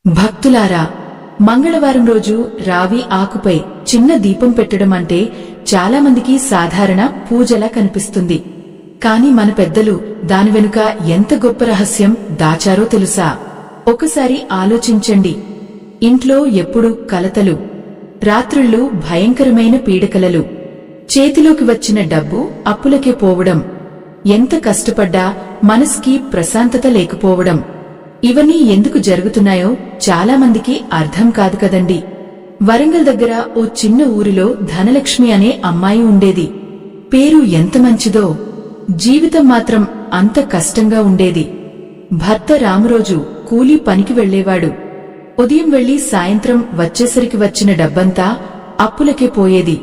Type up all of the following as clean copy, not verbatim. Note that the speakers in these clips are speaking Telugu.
భక్తులారా, మంగళవారం రోజు రావి ఆకుపై చిన్న దీపం పెట్టడం అంటే చాలామందికి సాధారణ పూజలా కనిపిస్తుంది. కాని మన పెద్దలు దాని వెనుక ఎంత గొప్ప రహస్యం దాచారో తెలుసా? ఒకసారి ఆలోచించండి. ఇంట్లో ఎప్పుడు కలతలు, రాత్రుళ్ళు భయంకరమైన పీడకలలు, చేతిలోకి వచ్చిన డబ్బు అప్పులకే పోవడం, ఎంత కష్టపడ్డా మనసుకి ప్రశాంతత లేకపోవడం, ఇవన్నీ ఎందుకు జరుగుతున్నాయో చాలామందికి అర్థం కాదు కదండి. వరంగల్ దగ్గర ఓ చిన్న ఊరిలో ధనలక్ష్మి అనే అమ్మాయి ఉండేది. పేరు ఎంత మంచిదో, జీవితం మాత్రం అంత కష్టంగా ఉండేది. భర్త రామరోజు కూలీ పనికి వెళ్లేవాడు. ఉదయం వెళ్లి సాయంత్రం వచ్చేసరికి వచ్చిన డబ్బంతా అప్పులకే పోయేది.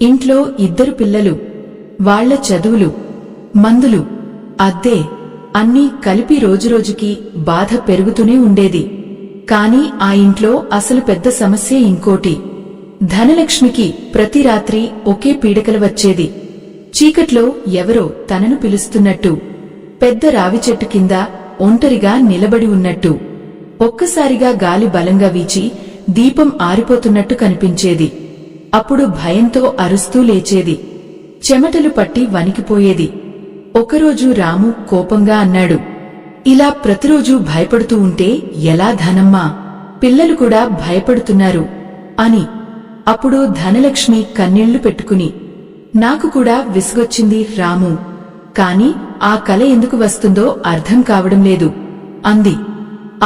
ఇంట్లో 2 పిల్లలు, వాళ్ల చదువులు, మందులు, అద్దె అన్నీ కలిపి రోజురోజుకి బాధ పెరుగుతూనే ఉండేది. కాని ఆ ఇంట్లో అసలు పెద్ద సమస్య ఇంకోటి. ధనలక్ష్మికి ప్రతి రాత్రి ఒకే పీడకల వచ్చేది. చీకట్లో ఎవరో తనను పిలుస్తున్నట్టు, పెద్ద రావి చెట్టు కింద ఒంటరిగా నిలబడి ఉన్నట్టు, ఒక్కసారిగా గాలి బలంగా వీచి దీపం ఆరిపోతున్నట్టు కనిపించేది. అప్పుడు భయంతో అరుస్తూ లేచేది. చెమటలు పట్టి వణికిపోయేది. ఒకరోజు రాము కోపంగా అన్నాడు, ఇలా ప్రతిరోజూ భయపడుతూ ఉంటే ఎలా ధనమ్మా? పిల్లలు కూడా భయపడుతున్నారు అని. అప్పుడు ధనలక్ష్మి కన్నీళ్లు పెట్టుకుని, నాకు కూడా విసుగొచ్చింది రాము, కాని ఆ కల ఎందుకు వస్తుందో అర్థం కావడం లేదు అంది.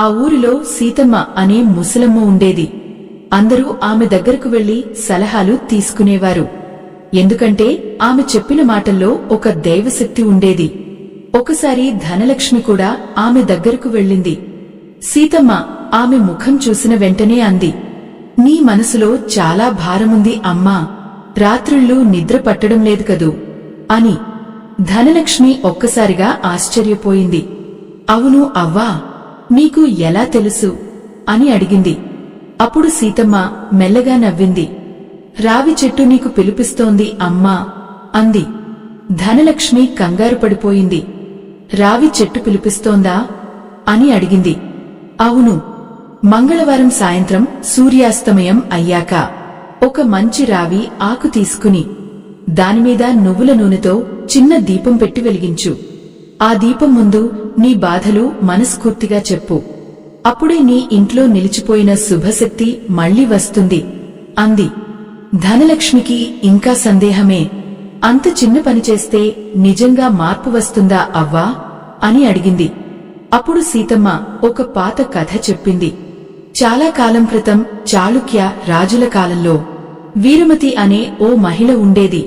ఆ ఊరిలో సీతమ్మ అనే ముసలమ్మ ఉండేది. అందరూ ఆమె దగ్గరకు వెళ్లి సలహాలు తీసుకునేవారు. ఎందుకంటే ఆమె చెప్పిన మాటల్లో ఒక దైవశక్తి ఉండేది. ఒకసారి ధనలక్ష్మి కూడా ఆమె దగ్గరకు వెళ్ళింది. సీతమ్మ ఆమె ముఖం చూసిన వెంటనే అంది, నీ మనసులో చాలా భారముంది అమ్మా, రాత్రుళ్ళు నిద్ర పట్టడం లేదు కదూ అని. ధనలక్ష్మి ఒక్కసారిగా ఆశ్చర్యపోయింది. అవును అవ్వా, నీకు ఎలా తెలుసు అని అడిగింది. అప్పుడు సీతమ్మ మెల్లగా నవ్వింది. రావి చెట్టు నీకు పిలిపిస్తోంది అమ్మా అంది. ధనలక్ష్మి కంగారు పడిపోయింది. రావి చెట్టు పిలిపిస్తోందా అని అడిగింది. అవును. మంగళవారం సాయంత్రం సూర్యాస్తమయం అయ్యాక ఒక మంచి రావి ఆకు తీసుకుని దానిమీద నువ్వుల నూనెతో చిన్న దీపం పెట్టి వెలిగించు. ఆ దీపం ముందు నీ బాధలు మనస్ఫూర్తిగా చెప్పు. అప్పుడే నీ ఇంట్లో నిలిచిపోయిన శుభశక్తి మళ్లీ వస్తుంది అంది. ధనలక్ష్మికి ఇంకా సందేహమే. అంత చిన్న పని చేస్తే నిజంగా మార్పు వస్తుందా అవ్వా అని అడిగింది. అప్పుడు సీతమ్మ ఒక పాత కథ చెప్పింది. చాలా కాలం క్రితం చాళుక్య రాజుల కాలంలో వీరమతి అనే ఓ మహిళ ఉండేది.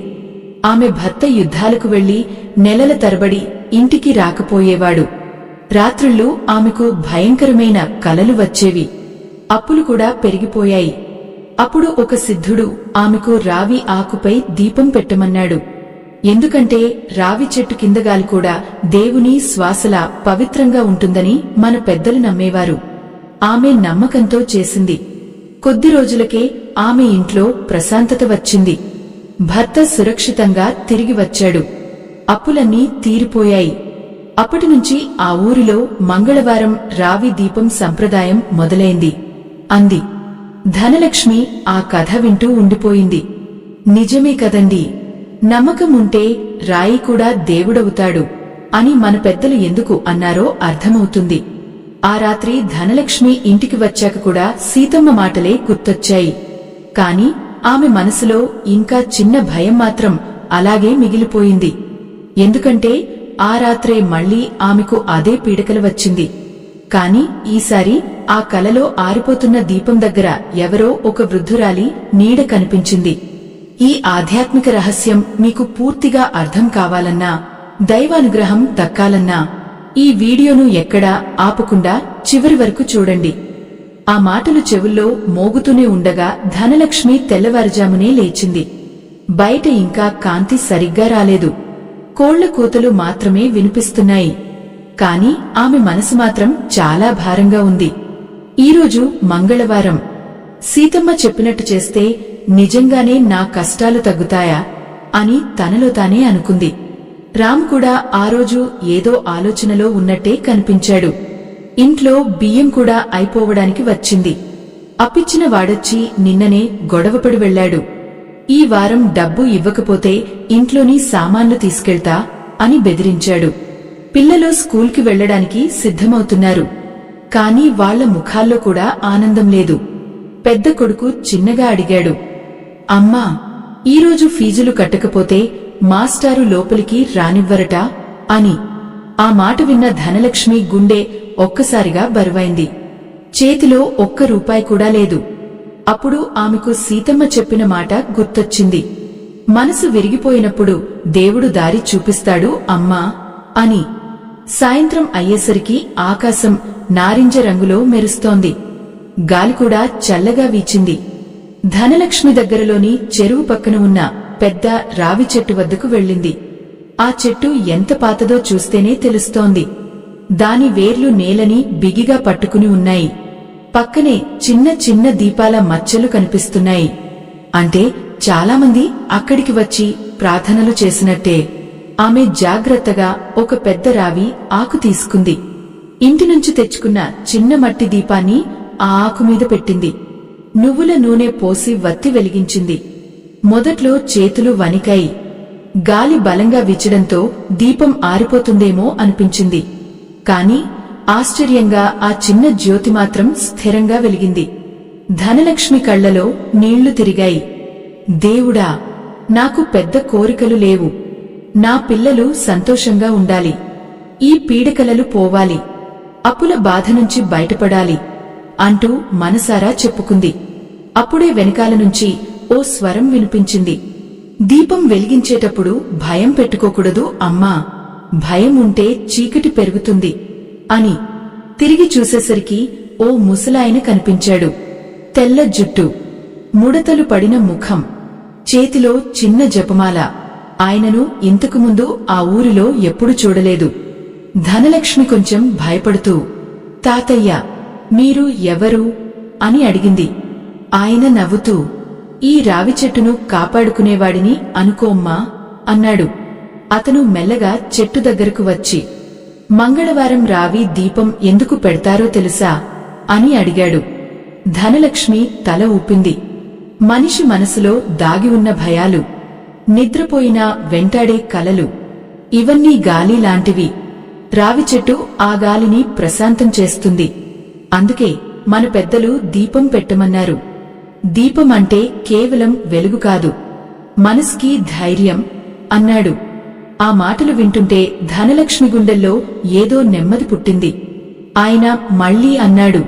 ఆమె భర్త యుద్ధాలకు వెళ్లి నెలల తరబడి ఇంటికి రాకపోయేవాడు. రాత్రుళ్ళు ఆమెకు భయంకరమైన కలలు వచ్చేవి. అప్పులు కూడా పెరిగిపోయాయి. అప్పుడు ఒక సిద్ధుడు ఆమెకు రావి ఆకుపై దీపం పెట్టమన్నాడు. ఎందుకంటే రావి చెట్టు కిందగాలి కూడా దేవుని శ్వాసలా పవిత్రంగా ఉంటుందని మన పెద్దలు నమ్మేవారు. ఆమె నమ్మకంతో చేసింది. కొద్ది రోజులకే ఆమె ఇంట్లో ప్రశాంతత వచ్చింది. భర్త సురక్షితంగా తిరిగి వచ్చాడు. అప్పులన్నీ తీరిపోయాయి. అప్పటినుంచి ఆ ఊరిలో మంగళవారం రావి దీపం సంప్రదాయం మొదలైంది అంది. ధనలక్ష్మి ఆ కథ వింటూ ఉండిపోయింది. నిజమే కదండి, నమ్మకం ఉంటే రాయి కూడా దేవుడవుతాడు అని మన పెద్దలు ఎందుకు అన్నారో అర్థమవుతుంది. ఆ రాత్రి ధనలక్ష్మి ఇంటికి వచ్చాక కూడా సీతమ్మ మాటలే గుర్తొచ్చాయి. కాని ఆమె మనసులో ఇంకా చిన్న భయం మాత్రం అలాగే మిగిలిపోయింది. ఎందుకంటే ఆ రాత్రే మళ్లీ ఆమెకు అదే పీడకల వచ్చింది. కాని ఈసారి ఆ కలలో ఆరిపోతున్న దీపం దగ్గర ఎవరో ఒక వృద్ధురాలి నీడ కనిపించింది. ఈ ఆధ్యాత్మిక రహస్యం మీకు పూర్తిగా అర్థం కావాలన్నా, దైవానుగ్రహం దక్కాలన్నా ఈ వీడియోను ఎక్కడా ఆపకుండా చివరి వరకు చూడండి. ఆ మాటలు చెవుల్లో మోగుతూనే ఉండగా ధనలక్ష్మి తెల్లవారుజామునే లేచింది. బయట ఇంకా కాంతి సరిగ్గా రాలేదు. కోళ్ల కూతలు మాత్రమే వినిపిస్తున్నాయి. కాని ఆమె మనసు మాత్రం చాలా భారంగా ఉంది. ఈరోజు మంగళవారం. సీతమ్మ చెప్పినట్టు చేస్తే నిజంగానే నా కష్టాలు తగ్గుతాయా అని తనలో తానే అనుకుంది. రామ్ కూడా ఆ రోజు ఏదో ఆలోచనలో ఉన్నట్టే కనిపించాడు. ఇంట్లో బియ్యం కూడా అయిపోవడానికి వచ్చింది. అప్పిచ్చిన వాడొచ్చి నిన్ననే గొడవపడి వెళ్లాడు. ఈ వారం డబ్బు ఇవ్వకపోతే ఇంట్లోని సామాన్లు తీసుకెళ్తా అని బెదిరించాడు. పిల్లలు స్కూల్కి వెళ్లడానికి సిద్ధమవుతున్నారు. కాని వాళ్ల ముఖాల్లో కూడా ఆనందం లేదు. పెద్ద కొడుకు చిన్నగా అడిగాడు, అమ్మా, ఈరోజు ఫీజులు కట్టకపోతే మాస్టారు లోపలికి రానివ్వరట అని. ఆ మాట విన్న ధనలక్ష్మి గుండె ఒక్కసారిగా బరువైంది. చేతిలో ఒక్క రూపాయి కూడా లేదు. అప్పుడు ఆమెకు సీతమ్మ చెప్పిన మాట గుర్తొచ్చింది. మనసు విరిగిపోయినప్పుడు దేవుడు దారి చూపిస్తాడు అమ్మా అని. సాయంత్రం అయ్యేసరికి ఆకాశం నారింజ రంగులో మెరుస్తోంది. గాలి కూడా చల్లగా వీచింది. ధనలక్ష్మి దగ్గరలోని చెరువు పక్కన ఉన్న పెద్ద రావి చెట్టు వద్దకు వెళ్ళింది. ఆ చెట్టు ఎంత పాతదో చూస్తేనే తెలుస్తోంది. దాని వేర్లు నేలని బిగిగా పట్టుకుని ఉన్నాయి. పక్కనే చిన్న చిన్న దీపాల మచ్చలు కనిపిస్తున్నాయి. అంటే చాలామంది అక్కడికి వచ్చి ప్రార్థనలు చేసినట్టే. ఆమె జాగ్రత్తగా ఒక పెద్ద రావి ఆకు తీసుకుంది. ఇంటినుంచి తెచ్చుకున్న చిన్న మట్టి దీపాన్ని ఆ ఆకు మీద పెట్టింది. నువ్వుల నూనె పోసి వత్తి వెలిగించింది. మొదట్లో చేతులు వణికాయి. గాలి బలంగా వీచడంతో దీపం ఆరిపోతుందేమో అనిపించింది. కాని ఆశ్చర్యంగా ఆ చిన్న జ్యోతి మాత్రం స్థిరంగా వెలిగింది. ధనలక్ష్మి కళ్లలో నీళ్లు తిరిగాయి. దేవుడా, నాకు పెద్ద కోరికలు లేవు. నా పిల్లలు సంతోషంగా ఉండాలి. ఈ పీడకలలు పోవాలి. అప్పుల బాధ నుంచి బయటపడాలి అంటూ మనసారా చెప్పుకుంది. అప్పుడే వెనకాల నుంచి ఓ స్వరం వినిపించింది. దీపం వెలిగించేటప్పుడు భయం పెట్టుకోకూడదు అమ్మా. భయం ఉంటే చీకటి పెరుగుతుంది అని. తిరిగి చూసేసరికి ఓ ముసలాయన కనిపించాడు. తెల్ల జుట్టు, ముడతలు పడిన ముఖం, చేతిలో చిన్న జపమాల. ఆయనను ఇంతకుముందు ఆ ఊరిలో ఎప్పుడు చూడలేదు. ధనలక్ష్మి కొంచెం భయపడుతూ, తాతయ్య, మీరు ఎవరు అని అడిగింది. ఆయన నవ్వుతూ, ఈ రావి చెట్టును కాపాడుకునేవాడిని అనుకోమ్మా అన్నాడు. అతను మెల్లగా చెట్టు దగ్గరకు వచ్చి, మంగళవారం రావి దీపం ఎందుకు పెడతారో తెలుసా అని అడిగాడు. ధనలక్ష్మి తల ఊపింది. మనిషి మనసులో దాగి ఉన్న భయాలు, నిద్రపోయినా వెంటాడే కలలు, ఇవన్నీ గాలి లాంటివి. రావి చెట్టు ఆ గాలిని ప్రశాంతం చేస్తుంది. అందుకే మన పెద్దలు దీపం పెట్టమన్నారు. దీపం అంటే కేవలం వెలుగు కాదు, మనసుకి ధైర్యం అన్నాడు. ఆ మాటలు వింటుంటే ధనలక్ష్మి గుండెల్లో ఏదో నెమ్మది పుట్టింది. ఆయన మళ్లీ అన్నాడు,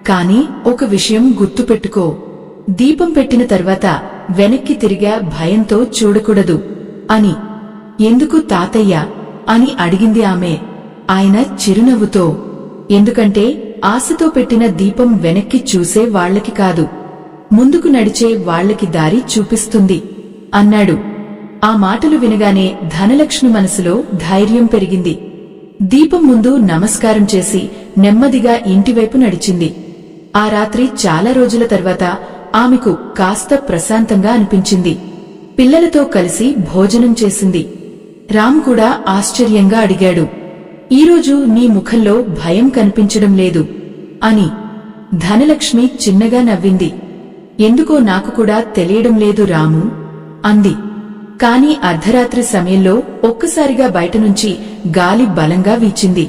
కాని ఒక విషయం గుర్తుపెట్టుకో. దీపం పెట్టిన తర్వాత వెనక్కి తిరిగా భయంతో చూడకూడదు అని. ఎందుకు తాతయ్య అని అడిగింది ఆమె. ఆయన చిరునవ్వుతో, ఎందుకంటే ఆశతో పెట్టిన దీపం వెనక్కి చూసే వాళ్లకి కాదు, ముందుకు నడిచే వాళ్లకి దారి చూపిస్తుంది అన్నాడు. ఆ మాటలు వినగానే ధనలక్ష్మి మనసులో ధైర్యం పెరిగింది. దీపం ముందు నమస్కారం చేసి నెమ్మదిగా ఇంటివైపు నడిచింది. ఆ రాత్రి చాలా రోజుల తర్వాత ఆమెకు కాస్త ప్రశాంతంగా అనిపించింది. పిల్లలతో కలిసి భోజనం చేసింది. రామ్ కూడా ఆశ్చర్యంగా అడిగాడు, ఈరోజు నీ ముఖంలో భయం కనిపించడం లేదు అని. ధనలక్ష్మి చిన్నగా నవ్వింది. ఎందుకో నాకు కూడా తెలియడం లేదు రాము అంది. కాని అర్ధరాత్రి సమయంలో ఒక్కసారిగా బయటనుంచి గాలి బలంగా వీచింది.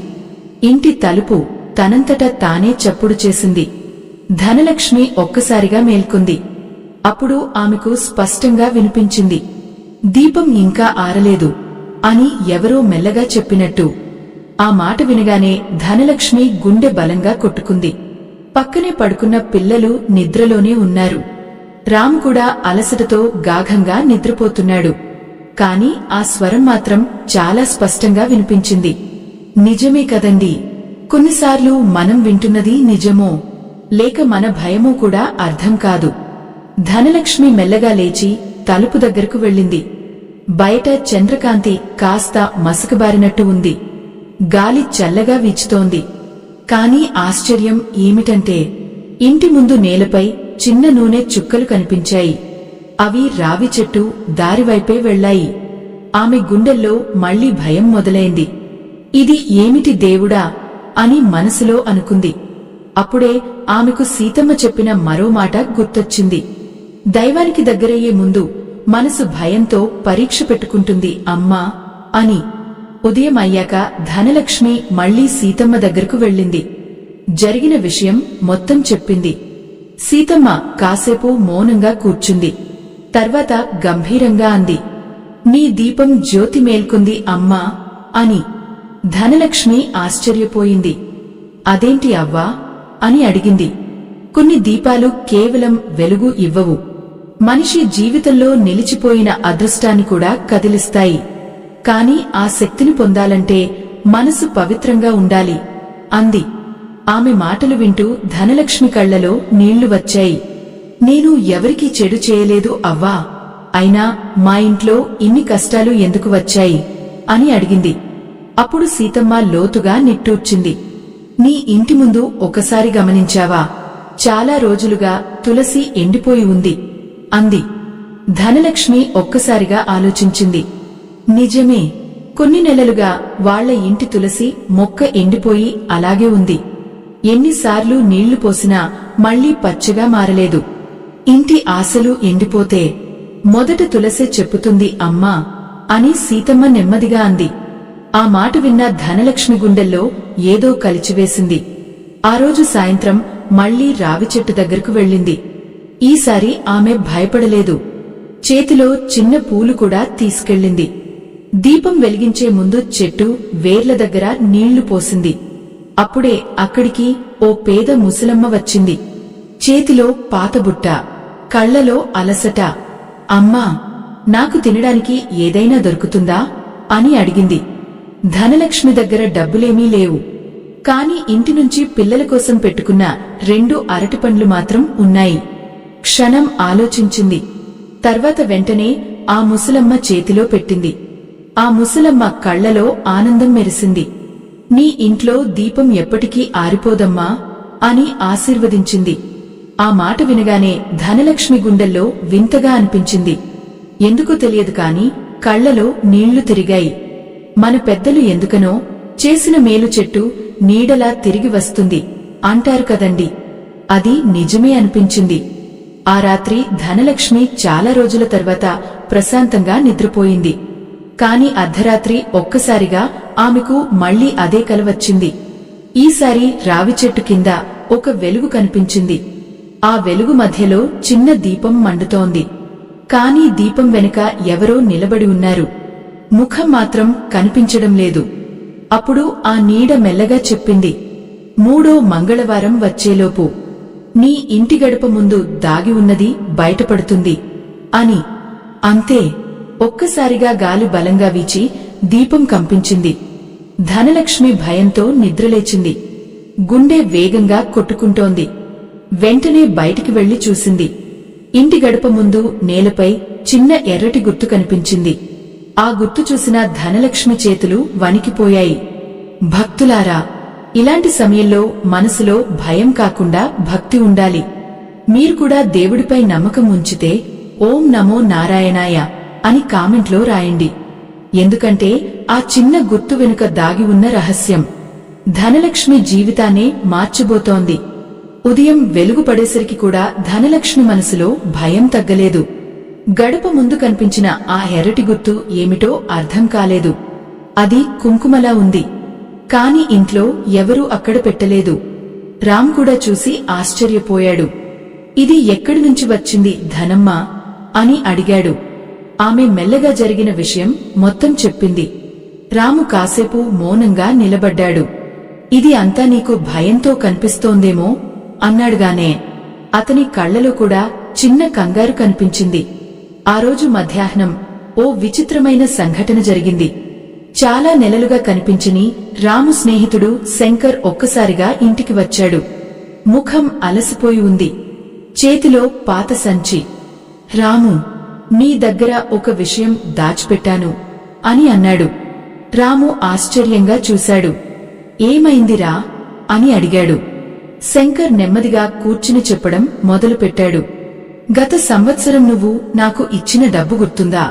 ఇంటి తలుపు తనంతట తానే చప్పుడు చేసింది. ధనలక్ష్మి ఒక్కసారిగా మేల్కొంది. అప్పుడు ఆమెకు స్పష్టంగా వినిపించింది, దీపం ఇంకా ఆరలేదు అని ఎవరో మెల్లగా చెప్పినట్టు. ఆ మాట వినగానే ధనలక్ష్మి గుండె బలంగా కొట్టుకుంది. పక్కనే పడుకున్న పిల్లలు నిద్రలోనే ఉన్నారు. రామ్ కూడా అలసటతో గాఢంగా నిద్రపోతున్నాడు. కాని ఆ స్వరం మాత్రం చాలా స్పష్టంగా వినిపించింది. నిజమే కదండి, కొన్నిసార్లు మనం వింటున్నది నిజమో లేక మన భయమో కూడా అర్థం కాదు. ధనలక్ష్మి మెల్లగా లేచి తలుపు దగ్గరకు వెళ్ళింది. బయట చంద్రకాంతి కాస్త మసకబారినట్టు ఉంది. గాలి చల్లగా వీచుతోంది. కాని ఆశ్చర్యం ఏమిటంటే ఇంటి ముందు నేలపై చిన్న నూనె చుక్కలు కనిపించాయి. అవి రావి చెట్టు దారివైపే వెళ్లాయి. ఆమె గుండెల్లో మళ్లీ భయం మొదలైంది. ఇది ఏమిటి దేవుడా, అని మనసులో అనుకుంది. అప్పుడే ఆమెకు సీతమ్మ చెప్పిన మరో మాట గుర్తొచ్చింది. దైవానికి దగ్గరయ్యే ముందు మనసు భయంతో పరీక్ష పెట్టుకుంటుంది అమ్మా అని. ఉదయం అయ్యాక ధనలక్ష్మి మళ్లీ సీతమ్మ దగ్గరకు వెళ్ళింది. జరిగిన విషయం మొత్తం చెప్పింది. సీతమ్మ కాసేపు మౌనంగా కూర్చుంది. తర్వాత గంభీరంగా అంది, నీ దీపం జ్యోతి మేల్కొంది అమ్మా అని. ధనలక్ష్మి ఆశ్చర్యపోయింది. అదేంటి అవ్వా అని అడిగింది. కొన్ని దీపాలు కేవలం వెలుగు ఇవ్వవు, మనిషి జీవితంలో నిలిచిపోయిన అదృష్టాన్ని కూడా కదిలిస్తాయి. కాని ఆ శక్తిని పొందాలంటే మనసు పవిత్రంగా ఉండాలి అంది. ఆమె మాటలు వింటూ ధనలక్ష్మి కళ్లలో నీళ్లు వచ్చాయి. నేను ఎవరికీ చెడు చేయలేదు అవ్వా, అయినా మా ఇంట్లో ఇన్ని కష్టాలు ఎందుకు వచ్చాయి అని అడిగింది. అప్పుడు సీతమ్మ లోతుగా నిట్టూర్చింది. నీ ఇంటి ముందు ఒకసారి గమనించావా? చాలా రోజులుగా తులసి ఎండిపోయి ఉంది అంది. ధనలక్ష్మి ఒక్కసారిగా ఆలోచించింది. నిజమే, కొన్ని నెలలుగా వాళ్ల ఇంటి తులసి మొక్క ఎండిపోయి అలాగే ఉంది. ఎన్నిసార్లు నీళ్లు పోసినా మళ్లీ పచ్చగా మారలేదు. ఇంటి ఆశలు ఎండిపోతే మొదట తులసే చెప్పుతుంది అమ్మా అని సీతమ్మ నెమ్మదిగా అంది. ఆ మాట విన్న ధనలక్ష్మి గుండెల్లో ఏదో కలిచివేసింది. ఆ రోజు సాయంత్రం మళ్లీ రావి చెట్టు దగ్గరకు వెళ్ళింది. ఈసారి ఆమె భయపడలేదు. చేతిలో చిన్న పూలు కూడా తీసుకెళ్ళింది. దీపం వెలిగించే ముందు చెట్టు వేర్ల దగ్గర నీళ్లు పోసింది. అప్పుడే అక్కడికి ఓ పేద ముసలమ్మ వచ్చింది. చేతిలో పాతబుట్ట, కళ్లలో అలసట. అమ్మా, నాకు తినడానికి ఏదైనా దొరుకుతుందా అని అడిగింది. ధనలక్ష్మి దగ్గర డబ్బులేమీ లేవు, కాని ఇంటి నుంచి పిల్లల కోసం పెట్టుకున్న 2 అరటిపండ్లు మాత్రం ఉన్నాయి. క్షణం ఆలోచించింది. తర్వాత వెంటనే ఆ ముసలమ్మ చేతిలో పెట్టింది. ఆ ముసలమ్మ కళ్లలో ఆనందం మెరిసింది. నీ ఇంట్లో దీపం ఎప్పటికీ ఆరిపోదమ్మా అని ఆశీర్వదించింది. ఆ మాట వినగానే ధనలక్ష్మి గుండెల్లో వింతగా అనిపించింది. ఎందుకో తెలియదు కాని కళ్లలో నీళ్లు తిరిగాయి. మన పెద్దలు ఎందుకనో చేసిన మేలు చెట్టు నీడలా తిరిగి వస్తుంది అంటారు కదండి, అది నిజమే అనిపించింది. ఆ రాత్రి ధనలక్ష్మి చాలా రోజుల తర్వాత ప్రశాంతంగా నిద్రపోయింది. కాని అర్ధరాత్రి ఒక్కసారిగా ఆమెకు మళ్లీ అదే కల వచ్చింది. ఈసారి రావి చెట్టు కింద ఒక వెలుగు కనిపించింది. ఆ వెలుగు మధ్యలో చిన్న దీపం మండుతోంది. కాని దీపం వెనుక ఎవరో నిలబడి ఉన్నారు. ముఖం మాత్రం కనిపించడం లేదు. అప్పుడు ఆ నీడ మెల్లగా చెప్పింది, 3వ మంగళవారం వచ్చేలోపు నీ ఇంటి గడప ముందు దాగి ఉన్నది బయటపడుతుంది అని. అంతే, ఒక్కసారిగా గాలి బలంగా వీచి దీపం కంపించింది. ధనలక్ష్మి భయంతో నిద్రలేచింది. గుండె వేగంగా కొట్టుకుంటోంది. వెంటనే బయటికి వెళ్లి చూసింది. ఇంటి గడప ముందు నేలపై చిన్న ఎర్రటి గుర్తు కనిపించింది. ఆ గుర్తు చూసిన ధనలక్ష్మి చేతులు వణికిపోయాయి. భక్తులారా, ఇలాంటి సమయంలో మనసులో భయం కాకుండా భక్తి ఉండాలి. మీరు కూడా దేవుడిపై నమ్మకం ఉంచితే ఓం నమో నారాయణాయ అని కామెంట్లో రాయండి. ఎందుకంటే ఆ చిన్న గుర్తు వెనుక దాగి ఉన్న రహస్యం ధనలక్ష్మి జీవితాన్నే మార్చబోతోంది. ఉదయం వెలుగు పడేసరికి కూడా ధనలక్ష్మి మనసులో భయం తగ్గలేదు. గడప ముందు కనిపించిన ఆ ఎర్రటి గుర్తు ఏమిటో అర్థం కాలేదు. అది కుంకుమలా ఉంది. కాని ఇంట్లో ఎవరూ అక్కడ పెట్టలేదు. రామ్ కూడా చూసి ఆశ్చర్యపోయాడు. ఇది ఎక్కడి నుంచి వచ్చింది ధనమ్మ అని అడిగాడు. ఆమె మెల్లగా జరిగిన విషయం మొత్తం చెప్పింది. రాము కాసేపు మౌనంగా నిలబడ్డాడు. ఇది అంతా నీకు భయంతో కనిపిస్తోందేమో అన్నాడుగానే అతని కళ్లలో కూడా చిన్న కంగారు కనిపించింది. ఆ రోజు మధ్యాహ్నం ఓ విచిత్రమైన సంఘటన జరిగింది. చాలా నెలలుగా కనిపించని రాము స్నేహితుడు శంకర్ ఒక్కసారిగా ఇంటికి వచ్చాడు. ముఖం అలసిపోయి ఉంది. చేతిలో పాత సంచి. రాము, నీ దగ్గర ఒక విషయం దాచిపెట్టాను అని అన్నాడు. రాము ఆశ్చర్యంగా చూశాడు. ఏమైందిరా అని అడిగాడు. శంకర్ నెమ్మదిగా కూర్చుని చెప్పడం మొదలుపెట్టాడు. గత సంవత్సరం నువ్వు నాకు ఇచ్చిన డబ్బు గుర్తుందా?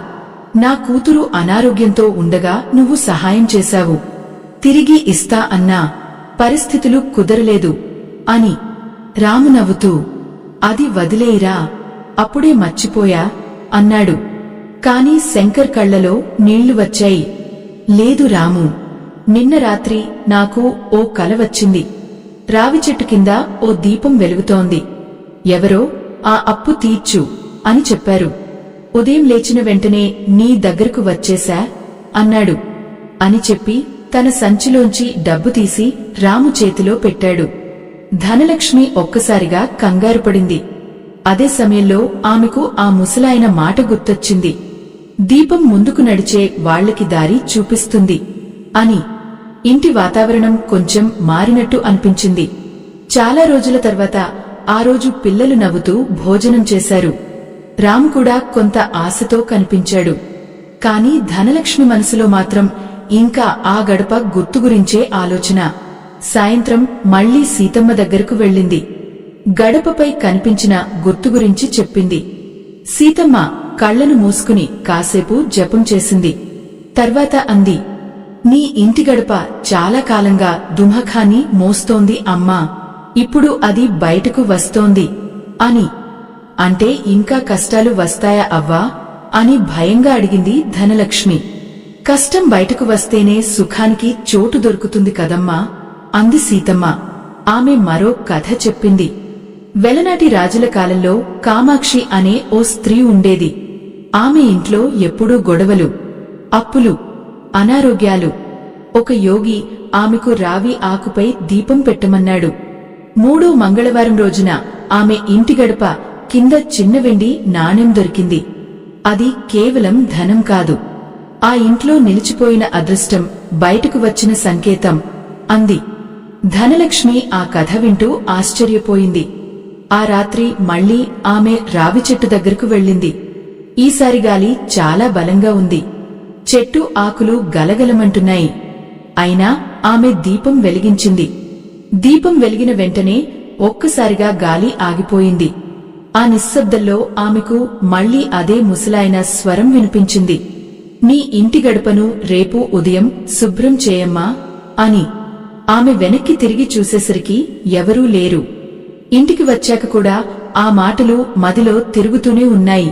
నా కూతురు అనారోగ్యంతో ఉండగా నువ్వు సహాయం చేశావు. తిరిగి ఇస్తా అన్నా పరిస్థితులు కుదరలేదు అని. రాము నవ్వుతూ, అది వదిలేయిరా, అప్పుడే మర్చిపోయా అన్నాడు. కాని శంకర్ కళ్లలో నీళ్లు వచ్చాయి. లేదు రాము, నిన్న రాత్రి నాకు ఓ కల వచ్చింది. రావి చెట్టు కింద ఓ దీపం వెలుగుతోంది. ఎవరో ఆ అప్పు తీర్చు అని చెప్పారు. ఉదయం లేచిన వెంటనే నీ దగ్గరకు వచ్చేశా అన్నాడు. అని చెప్పి తన సంచిలోంచి డబ్బు తీసి రాము చేతిలో పెట్టాడు. ధనలక్ష్మి ఒక్కసారిగా కంగారుపడింది. అదే సమయంలో ఆమెకు ఆ ముసలాయన మాట గుర్తొచ్చింది. దీపం ముందుకు నడిచే వాళ్లకి దారి చూపిస్తుంది అని. ఇంటి వాతావరణం కొంచెం మారినట్టు అనిపించింది. చాలా రోజుల తర్వాత ఆ రోజు పిల్లలు నవ్వుతూ భోజనం చేశారు. రాము కూడా కొంత ఆశతో కనిపించాడు. కాని ధనలక్ష్మి మనసులో మాత్రం ఇంకా ఆ గడప గుర్తు గురించే ఆలోచన. సాయంత్రం మళ్లీ సీతమ్మ దగ్గరకు వెళ్ళింది. గడపపై కనిపించిన గుర్తు గురించి చెప్పింది. సీతమ్మ కళ్లను మూసుకుని కాసేపు జపం చేసింది. తర్వాత అంది, నీ ఇంటి గడప చాలా కాలంగా దుమఖాని మోస్తోంది అమ్మా. ఇప్పుడు అది బయటకు వస్తోంది అని. అంటే ఇంకా కష్టాలు వస్తాయా అవ్వా అని భయంగా అడిగింది ధనలక్ష్మి. కష్టం బయటకు వస్తేనే సుఖానికి చోటు దొరుకుతుంది కదమ్మా అంది సీతమ్మ. ఆమె మరో కథ చెప్పింది. వెలనాటి రాజుల కాలంలో కామాక్షి అనే ఓ స్త్రీ ఉండేది. ఆమె ఇంట్లో ఎప్పుడూ గొడవలు, అప్పులు, అనారోగ్యాలు. ఒక యోగి ఆమెకు రావి ఆకుపై దీపం పెట్టమన్నాడు. 3వ మంగళవారం రోజున ఆమె ఇంటి గడప కింద చిన్న వెండి నాణెం దొరికింది. అది కేవలం ధనం కాదు, ఆ ఇంట్లో నిలిచిపోయిన అదృష్టం బయటకు వచ్చిన సంకేతం అంది. ధనలక్ష్మి ఆ కథ వింటూ ఆశ్చర్యపోయింది. ఆ రాత్రి మళ్లీ ఆమె రావి చెట్టు దగ్గరకు వెళ్ళింది. ఈసారి గాలి చాలా బలంగా ఉంది. చెట్టు ఆకులు గలగలమంటున్నాయి. అయినా ఆమె దీపం వెలిగించింది. దీపం వెలిగిన వెంటనే ఒక్కసారిగా గాలి ఆగిపోయింది. ఆ నిశ్శబ్దంలో ఆమెకు మళ్లీ అదే ముసలాయన స్వరం వినిపించింది. నీ ఇంటి గడపను రేపు ఉదయం శుభ్రం చేయమ్మా అని. ఆమె వెనక్కి తిరిగి చూసేసరికి ఎవరూ లేరు. ఇంటికి వచ్చాక కూడా ఆ మాటలు మదిలో తిరుగుతూనే ఉన్నాయి.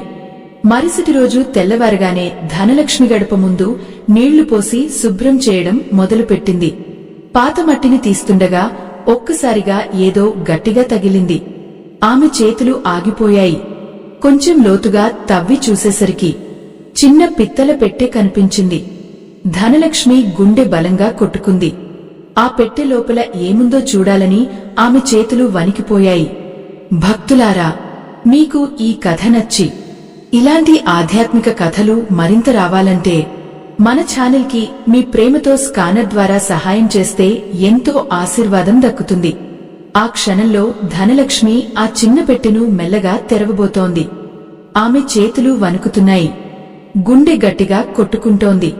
మరుసటి రోజు తెల్లవారగానే ధనలక్ష్మి గడప ముందు నీళ్లు పోసి శుభ్రం చేయడం మొదలుపెట్టింది. పాత మట్టిని తీస్తుండగా ఒక్కసారిగా ఏదో గట్టిగా తగిలింది. ఆమె చేతులు ఆగిపోయాయి. కొంచెం లోతుగా తవ్వి చూసేసరికి చిన్న పిత్తల పెట్టె కనిపించింది. ధనలక్ష్మి గుండె బలంగా కొట్టుకుంది. ఆ పెట్టె లోపల ఏముందో చూడాలని ఆమె చేతులు వణికిపోయాయి. భక్తులారా, మీకు ఈ కథ నచ్చి ఇలాంటి ఆధ్యాత్మిక కథలు మరింత రావాలంటే మన ఛానల్కి మీ ప్రేమతో స్కానర్ ద్వారా సహాయం చేస్తే ఎంతో ఆశీర్వాదం దక్కుతుంది. ఆ క్షణంలో ధనలక్ష్మి ఆ చిన్న పెట్టెను మెల్లగా తెరవబోతోంది. ఆమె చేతులు వణుకుతున్నాయి. గుండె గట్టిగా కొట్టుకుంటోంది.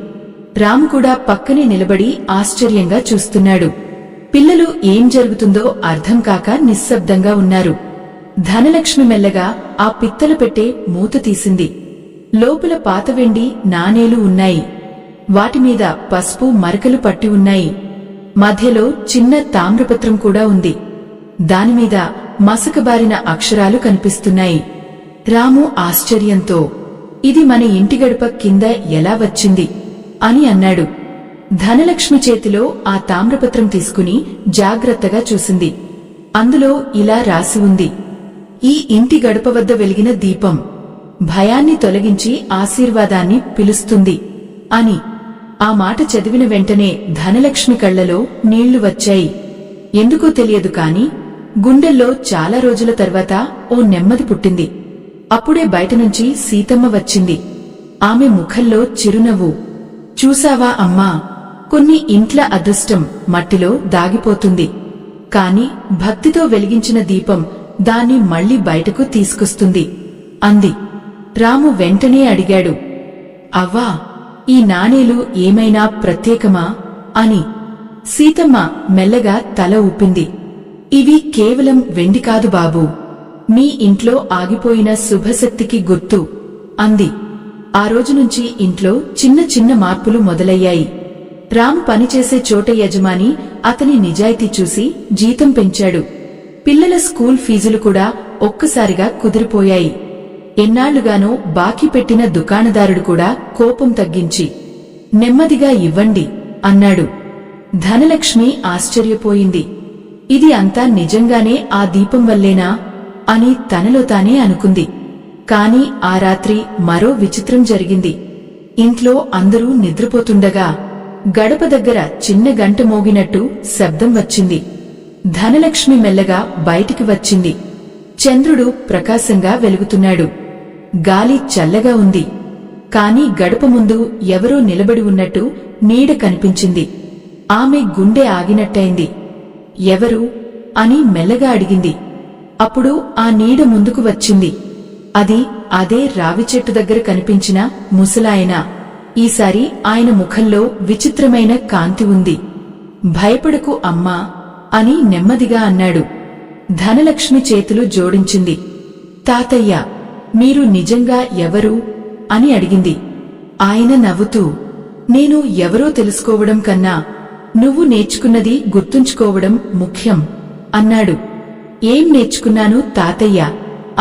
రాము కూడా పక్కనే నిలబడి ఆశ్చర్యంగా చూస్తున్నాడు. పిల్లలు ఏం జరుగుతుందో అర్థం కాక నిశ్శబ్దంగా ఉన్నారు. ధనలక్ష్మి మెల్లగా ఆ పిత్తల పెట్టె మూత తీసింది. లోపల పాత వెండి నాణేలు ఉన్నాయి. వాటిమీద పసుపు మరకలు పట్టి ఉన్నాయి. మధ్యలో చిన్న తామ్రపత్రం కూడా ఉంది. దానిమీద మసకబారిన అక్షరాలు కనిపిస్తున్నాయి. రాము ఆశ్చర్యంతో, ఇది మన ఇంటి గడప కింద ఎలా వచ్చింది అని అన్నాడు. ధనలక్ష్మి చేతిలో ఆ తామ్రపత్రం తీసుకుని జాగ్రత్తగా చూసింది. అందులో ఇలా రాసి ఉంది, ఈ ఇంటి గడప వద్ద వెలిగిన దీపం భయాన్ని తొలగించి ఆశీర్వాదాన్ని పిలుస్తుంది అని. ఆ మాట చదివిన వెంటనే ధనలక్ష్మి కళ్లలో నీళ్లు వచ్చాయి. ఎందుకో తెలియదు కాని గుండెల్లో చాలా రోజుల తర్వాత ఓ నెమ్మది పుట్టింది. అప్పుడే బయటనుంచి సీతమ్మ వచ్చింది. ఆమె ముఖంలో చిరునవ్వు. చూసావా అమ్మా, కొన్ని ఇంట్ల అదృష్టం మట్టిలో దాగిపోతుంది. కాని భక్తితో వెలిగించిన దీపం దాన్ని మళ్లీ బయటకు తీసుకొస్తుంది అంది. రాము వెంటనే అడిగాడు, అవ్వా, ఈ నాణేలు ఏమైనా ప్రత్యేకమా అని. సీతమ్మ మెల్లగా తల ఊపింది. ఇవి కేవలం వెండి కాదు బాబూ, మీ ఇంట్లో ఆగిపోయిన శుభశక్తికి గుర్తు అంది. ఆ రోజునుంచి ఇంట్లో చిన్న చిన్న మార్పులు మొదలయ్యాయి. రాము పనిచేసే చోట యజమాని అతని నిజాయితీ చూసి జీతం పెంచాడు. పిల్లల స్కూల్ ఫీజులు కూడా ఒక్కసారిగా కుదిరిపోయాయి. ఎన్నాళ్లుగానో బాకీ పెట్టిన దుకాణదారుడు కూడా కోపం తగ్గించి, నెమ్మదిగా ఇవ్వండి అన్నాడు. ధనలక్ష్మి ఆశ్చర్యపోయింది. ఇది అంతా నిజంగానే ఆ దీపం వల్లేనా అని తనలో తానే అనుకుంది. కాని ఆ రాత్రి మరో విచిత్రం జరిగింది. ఇంట్లో అందరూ నిద్రపోతుండగా గడప దగ్గర చిన్న గంట మోగినట్టు శబ్దం వచ్చింది. ధనలక్ష్మి మెల్లగా బయటికి వచ్చింది. చంద్రుడు ప్రకాశంగా వెలుగుతున్నాడు. గాలి చల్లగా ఉంది. కాని గడప ముందు ఎవరో నిలబడి ఉన్నట్టు నీడ కనిపించింది. ఆమె గుండె ఆగినట్టయింది. ఎవరు అని మెల్లగా అడిగింది. అప్పుడు ఆ నీడ ముందుకు వచ్చింది. అదే రావి చెట్టు దగ్గర కనిపించిన ముసలాయన. ఈసారి ఆయన ముఖంలో విచిత్రమైన కాంతి ఉంది. భయపడకు అమ్మా అని నెమ్మదిగా అన్నాడు. ధనలక్ష్మి చేతులు జోడించింది. తాతయ్య, మీరు నిజంగా ఎవరు అని అడిగింది. ఆయన నవ్వుతూ, నేను ఎవరో తెలుసుకోవడం కన్నా నువ్వు నేర్చుకున్నది గుర్తుంచుకోవడం ముఖ్యం అన్నాడు. ఏం నేర్చుకున్నాను తాతయ్య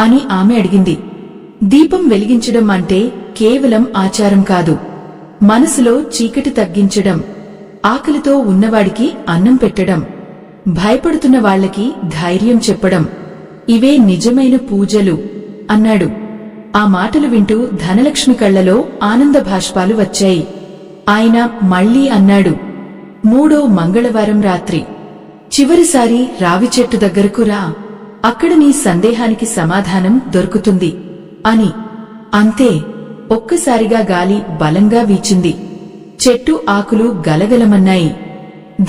అని ఆమె అడిగింది. దీపం వెలిగించడం అంటే కేవలం ఆచారం కాదు, మనసులో చీకటి తగ్గించడం, ఆకలితో ఉన్నవాడికి అన్నం పెట్టడం, భయపడుతున్న వాళ్లకి ధైర్యం చెప్పడం, ఇవే నిజమైన పూజలు అన్నాడు. ఆ మాటలు వింటూ ధనలక్ష్మి కళ్లలో ఆనంద భాష్పాలు వచ్చాయి. ఆయన మళ్లీ అన్నాడు, 3వ మంగళవారం రాత్రి చివరిసారి రావి చెట్టు దగ్గరకు రా, అక్కడ నీ సందేహానికి సమాధానం దొరుకుతుంది అని. అంతే, ఒక్కసారిగా గాలి బలంగా వీచింది. చెట్టు ఆకులు గలగలమన్నాయి.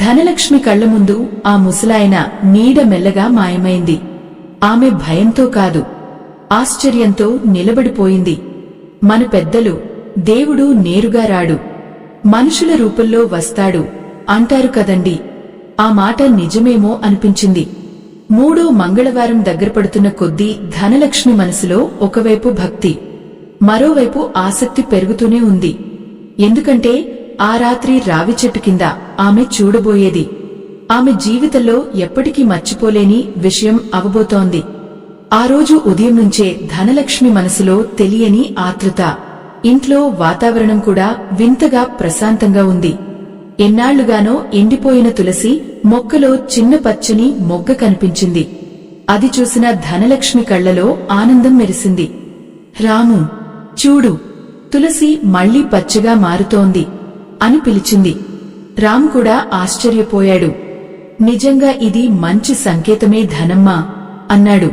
ధనలక్ష్మి కళ్ల ముందు ఆ ముసలాయన నీడ మెల్లగా మాయమైంది. ఆమె భయంతో కాదు, ఆశ్చర్యంతో నిలబడిపోయింది. మన పెద్దలు, దేవుడు నేరుగా రాడు, మనుషుల రూపంలో వస్తాడు అంటారు కదండి, ఆ మాట నిజమేమో అనిపించింది. 3వ మంగళవారం దగ్గరపడుతున్న కొద్దీ ధనలక్ష్మి మనసులో ఒకవైపు భక్తి, మరోవైపు ఆసక్తి పెరుగుతూనే ఉంది. ఎందుకంటే ఆ రాత్రి రావి చెట్టు కింద ఆమె చూడబోయేది ఆమె జీవితంలో ఎప్పటికీ మర్చిపోలేని విషయం అవబోతోంది. ఆ రోజు ఉదయం నుంచే ధనలక్ష్మి మనసులో తెలియని ఆతృత. ఇంట్లో వాతావరణం కూడా వింతగా ప్రశాంతంగా ఉంది. ఎన్నాళ్లుగానో ఎండిపోయిన తులసి మొక్కలో చిన్న పచ్చని మొగ్గ కనిపించింది. అది చూసిన ధనలక్ష్మి కళ్లలో ఆనందం మెరిసింది. రాము, చూడు, తులసి మళ్లీ పచ్చగా మారుతోంది అని పిలిచింది. రాము కూడా ఆశ్చర్యపోయాడు. నిజంగా ఇది మంచి సంకేతమే ధనమ్మా అన్నాడు.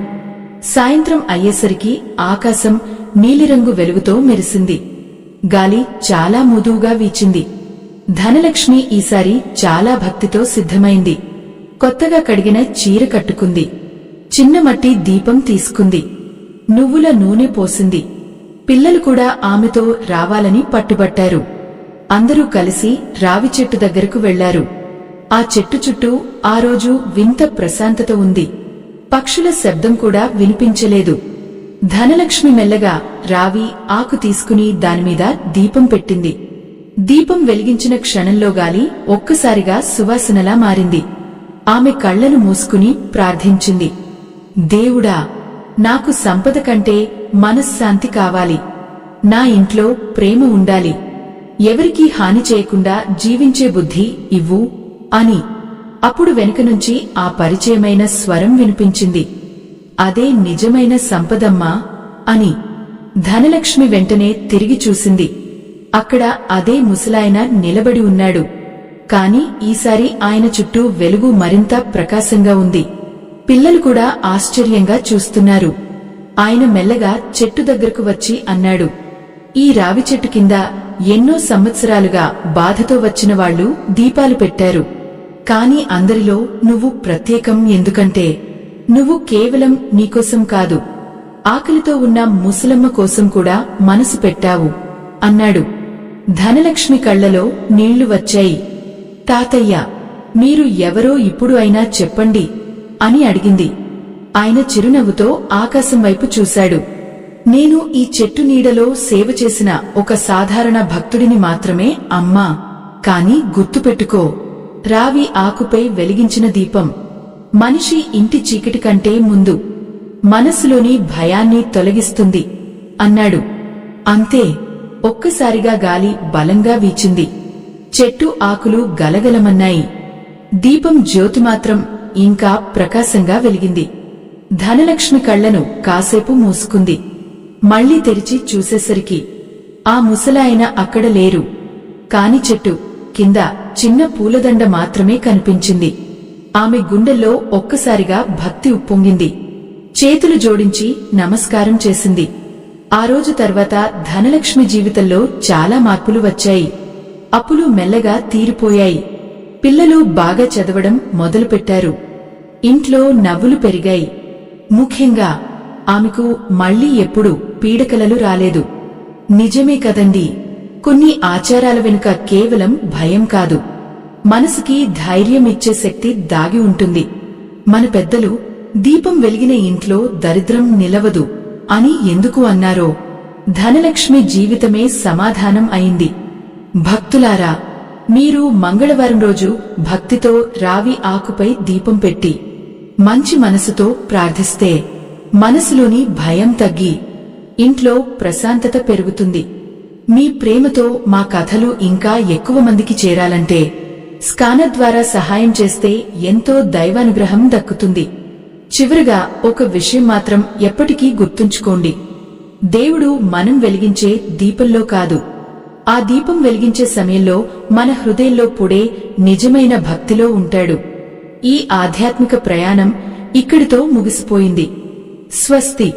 సాయంత్రం అయ్యేసరికి ఆకాశం నీలిరంగు వెలుగుతో మెరిసింది. గాలి చాలా మృదువుగా వీచింది. ధనలక్ష్మి ఈసారి చాలా భక్తితో సిద్ధమైంది. కొత్తగా కడిగిన చీర కట్టుకుంది. చిన్న మట్టి దీపం తీసుకుంది. నువ్వుల నూనె పోసింది. పిల్లలు కూడా ఆమెతో రావాలని పట్టుబట్టారు. అందరూ కలిసి రావి చెట్టు దగ్గరకు వెళ్లారు. ఆ చెట్టు చుట్టూ ఆ రోజు వింత ప్రశాంతత ఉంది. పక్షుల శబ్దం కూడా వినిపించలేదు. ధనలక్ష్మి మెల్లగా రావి ఆకు తీసుకుని దానిమీద దీపం పెట్టింది. దీపం వెలిగించిన క్షణంలో గాలి ఒక్కసారిగా సువాసనలా మారింది. ఆమె కళ్లను మూసుకుని ప్రార్థించింది. దేవుడా, నాకు సంపద కంటే మనశ్శాంతి కావాలి. నా ఇంట్లో ప్రేమ ఉండాలి. ఎవరికీ హాని చేయకుండా జీవించే బుద్ధి ఇవ్వు అని. అప్పుడు వెనుక నుంచి ఆ పరిచయమైన స్వరం వినిపించింది. అదే నిజమైన సంపదమ్మా అని. ధనలక్ష్మి వెంటనే తిరిగి చూసింది. అక్కడ అదే ముసలాయన నిలబడి ఉన్నాడు. కాని ఈసారి ఆయన చుట్టూ వెలుగు మరింత ప్రకాశంగా ఉంది. పిల్లలు కూడా ఆశ్చర్యంగా చూస్తున్నారు. ఆయన మెల్లగా చెట్టు దగ్గరకు వచ్చి అన్నాడు, ఈ రావి చెట్టు కింద ఎన్నో సంవత్సరాలుగా బాధతో వచ్చిన వాళ్లు దీపాలు పెట్టారు. కాని అందరిలో నువ్వు ప్రత్యేకం. ఎందుకంటే నువ్వు కేవలం నీకోసం కాదు, ఆకలితో ఉన్న ముసలమ్మ కోసం కూడా మనసు పెట్టావు అన్నాడు. ధనలక్ష్మి కళ్లలో నీళ్లు వచ్చాయి. తాతయ్య, మీరు ఎవరో ఇప్పుడు అయినా చెప్పండి అని అడిగింది. ఆయన చిరునవ్వుతో ఆకాశం వైపు చూశాడు. నేను ఈ చెట్టు నీడలో సేవ చేసిన ఒక సాధారణ భక్తుడిని మాత్రమే అమ్మా. కాని గుర్తుపెట్టుకో, రావి ఆకుపై వెలిగించిన దీపం మనిషి ఇంటి చీకటి కంటే ముందు మనసులోని భయాన్ని తొలగిస్తుంది అన్నాడు. అంతే, ఒక్కసారిగా గాలి బలంగా వీచింది. చెట్టు ఆకులు గలగలమన్నాయి. దీపం జ్యోతి మాత్రం ఇంకా ప్రకాశంగా వెలిగింది. ధనలక్ష్మి కళ్లను కాసేపు మూసుకుంది. మళ్లీ తెరిచి చూసేసరికి ఆ ముసలాయన అక్కడ లేరు. కాని చెట్టు కింద చిన్న పూలదండ మాత్రమే కనిపించింది. ఆమె గుండెల్లో ఒక్కసారిగా భక్తి ఉప్పొంగింది. చేతులు జోడించి నమస్కారం చేసింది. ఆ రోజు తర్వాత ధనలక్ష్మి జీవితంలో చాలా మార్పులు వచ్చాయి. అప్పులు మెల్లగా తీరిపోయాయి. పిల్లలు బాగా చదవడం మొదలుపెట్టారు. ఇంట్లో నవ్వులు పెరిగాయి. ముఖ్యంగా ఆమెకు మళ్లీ ఎప్పుడూ పీడకలలు రాలేదు. నిజమే కదండి, కొన్ని ఆచారాల వెనుక కేవలం భయం కాదు, మనసుకి ధైర్యం ఇచ్చే శక్తి దాగి ఉంటుంది. మన పెద్దలు దీపం వెలిగిన ఇంట్లో దరిద్రం నిలవదు అని ఎందుకు అన్నారో ధనలక్ష్మి జీవితమే సమాధానం అయింది. భక్తులారా, మీరు మంగళవారం రోజు భక్తితో రావి ఆకుపై దీపం పెట్టి మంచి మనసుతో ప్రార్థిస్తే మనసులోని భయం తగ్గి ఇంట్లో ప్రశాంతత పెరుగుతుంది. మీ ప్రేమతో మా కథలు ఇంకా ఎక్కువ మందికి చేరాలంటే స్కానర్ ద్వారా సహాయం చేస్తే ఎంతో దైవానుగ్రహం దక్కుతుంది. చివరగా ఒక విషయం మాత్రం ఎప్పటికీ గుర్తుంచుకోండి, దేవుడు మనం వెలిగించే దీపంలో కాదు, ఆ దీపం వెలిగించే సమయంలో మన హృదయంలో పుడే నిజమైన భక్తిలో ఉంటాడు. ఈ ఆధ్యాత్మిక ప్రయాణం ఇక్కడితో ముగిసిపోయింది. స్వస్తి.